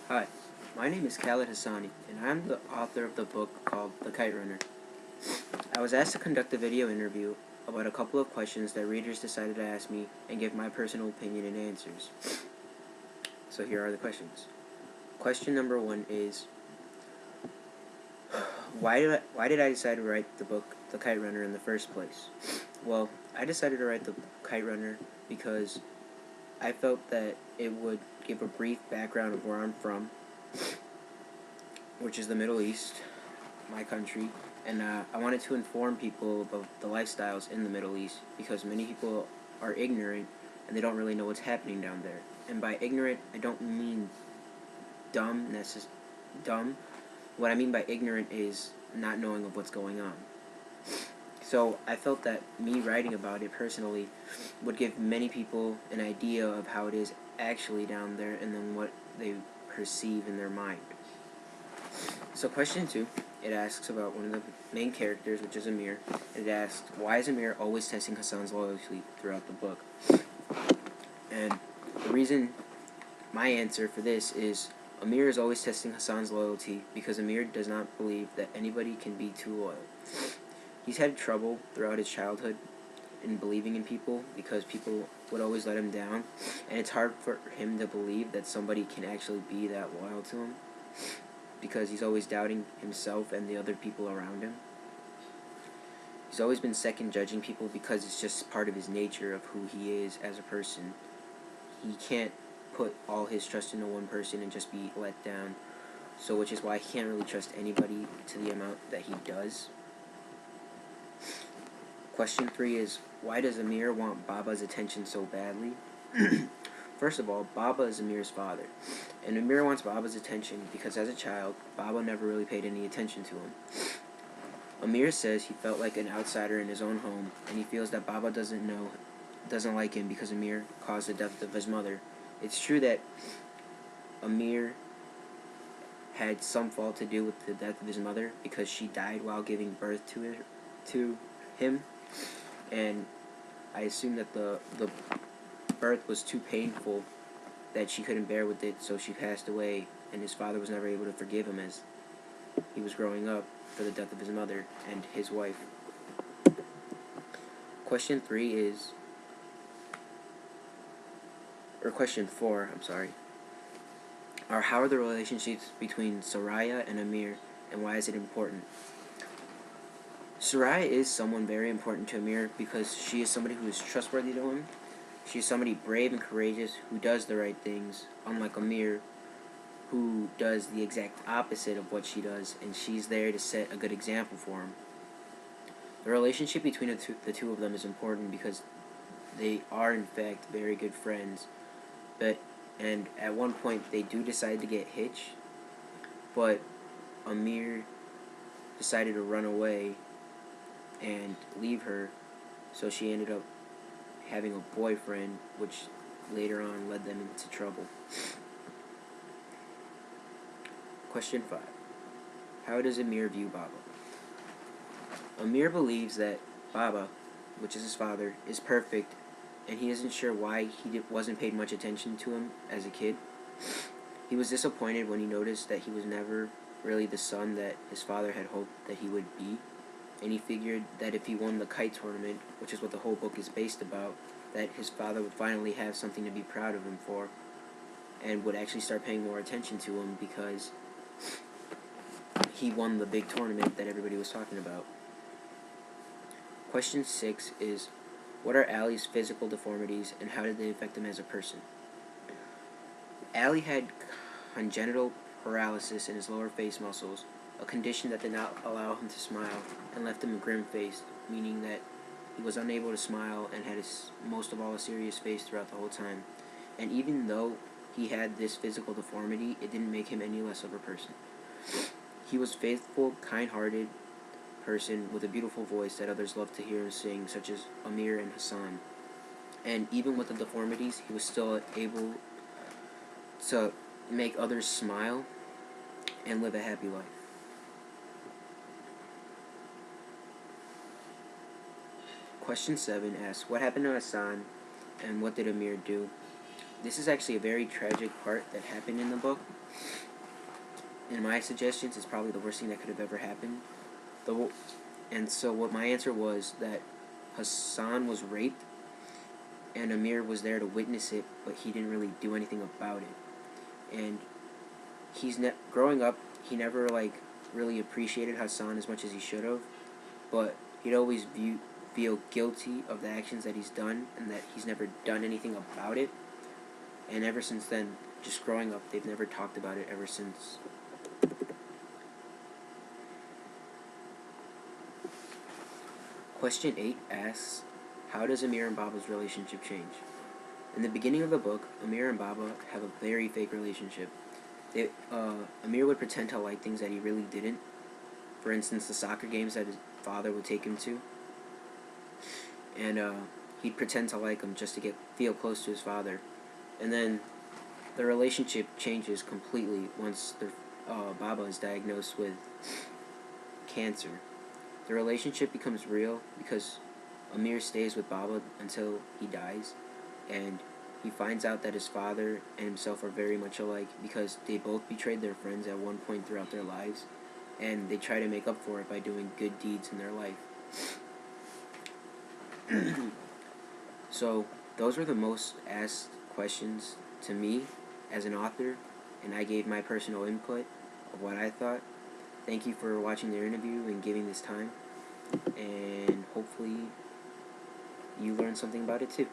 Hi, my name is Khaled Hosseini, and I'm the author of the book called The Kite Runner. I was asked to conduct a video interview about a couple of questions that readers decided to ask me and give my personal opinion and answers. So here are the questions. Question number 1 is, why did I decide to write the book The Kite Runner in the first place? Well, I decided to write The Kite Runner because I felt that it would give a brief background of where I'm from, which is the Middle East, my country, and I wanted to inform people about the lifestyles in the Middle East because many people are ignorant and they don't really know what's happening down there. And by ignorant, I don't mean dumb. Dumb. What I mean by ignorant is not knowing of what's going on. So I felt that me writing about it personally would give many people an idea of how it is actually down there and then what they perceive in their mind. So question 2, it asks about one of the main characters, which is Amir. It asks, why is Amir always testing Hassan's loyalty throughout the book? And the reason, my answer for this is, Amir is always testing Hassan's loyalty because Amir does not believe that anybody can be too loyal. He's had trouble throughout his childhood in believing in people because people would always let him down, and it's hard for him to believe that somebody can actually be that loyal to him because he's always doubting himself and the other people around him. He's always been second judging people because it's just part of his nature of who he is as a person. He can't put all his trust into one person and just be let down, so which is why he can't really trust anybody to the amount that he does. Question 3 is, why does Amir want Baba's attention so badly? First of all, Baba is Amir's father, and Amir wants Baba's attention because as a child, Baba never really paid any attention to him. Amir says he felt like an outsider in his own home, and he feels that Baba doesn't like him because Amir caused the death of his mother. It's true that Amir had some fault to do with the death of his mother because she died while giving birth to him, and I assume that the birth was too painful that she couldn't bear with it, so she passed away, and his father was never able to forgive him as he was growing up for the death of his mother and his wife. Question 4, how are the relationships between Soraya and Amir, and why is it important? Soraya is someone very important to Amir because she is somebody who is trustworthy to him. She is somebody brave and courageous who does the right things, unlike Amir, who does the exact opposite of what she does, and she's there to set a good example for him. The relationship between the two of them is important because they are in fact very good friends, and at one point they do decide to get hitched, but Amir decided to run away and leave her, so she ended up having a boyfriend, which later on led them into trouble. Question 5. How does Amir view Baba? Amir believes that Baba, which is his father, is perfect, and he isn't sure why he wasn't paid much attention to him as a kid. He was disappointed when he noticed that he was never really the son that his father had hoped that he would be, and he figured that if he won the kite tournament, which is what the whole book is based about, that his father would finally have something to be proud of him for, and would actually start paying more attention to him because he won the big tournament that everybody was talking about. Question 6 is, what are Ali's physical deformities and how did they affect him as a person? Ali had congenital paralysis in his lower face muscles, a condition that did not allow him to smile and left him grim-faced, meaning that he was unable to smile and had most of all a serious face throughout the whole time. And even though he had this physical deformity, it didn't make him any less of a person. He was faithful, kind-hearted person with a beautiful voice that others loved to hear him sing, such as Amir and Hassan. And even with the deformities, he was still able to make others smile and live a happy life. Question 7 asks, what happened to Hassan and what did Amir do? this is actually a very tragic part that happened in the book. In my suggestions, it's probably the worst thing that could have ever happened. And so what my answer was that Hassan was raped, and Amir was there to witness it, but he didn't really do anything about it. And growing up, he never really appreciated Hassan as much as he should have, but he'd always feel guilty of the actions that he's done, and that he's never done anything about it. And ever since then, just growing up, they've never talked about it ever since. Question 8 asks, how does Amir and Baba's relationship change? In the beginning of the book, Amir and Baba have a very fake relationship. Amir would pretend to like things that he really didn't. For instance, the soccer games that his father would take him to. And he'd pretend to like him just to feel close to his father. And then the relationship changes completely once Baba is diagnosed with cancer. The relationship becomes real because Amir stays with Baba until he dies, and he finds out that his father and himself are very much alike because they both betrayed their friends at one point throughout their lives, and they try to make up for it by doing good deeds in their life. So, those were the most asked questions to me as an author, and I gave my personal input of what I thought. Thank you for watching the interview and giving this time, and hopefully you learned something about it too.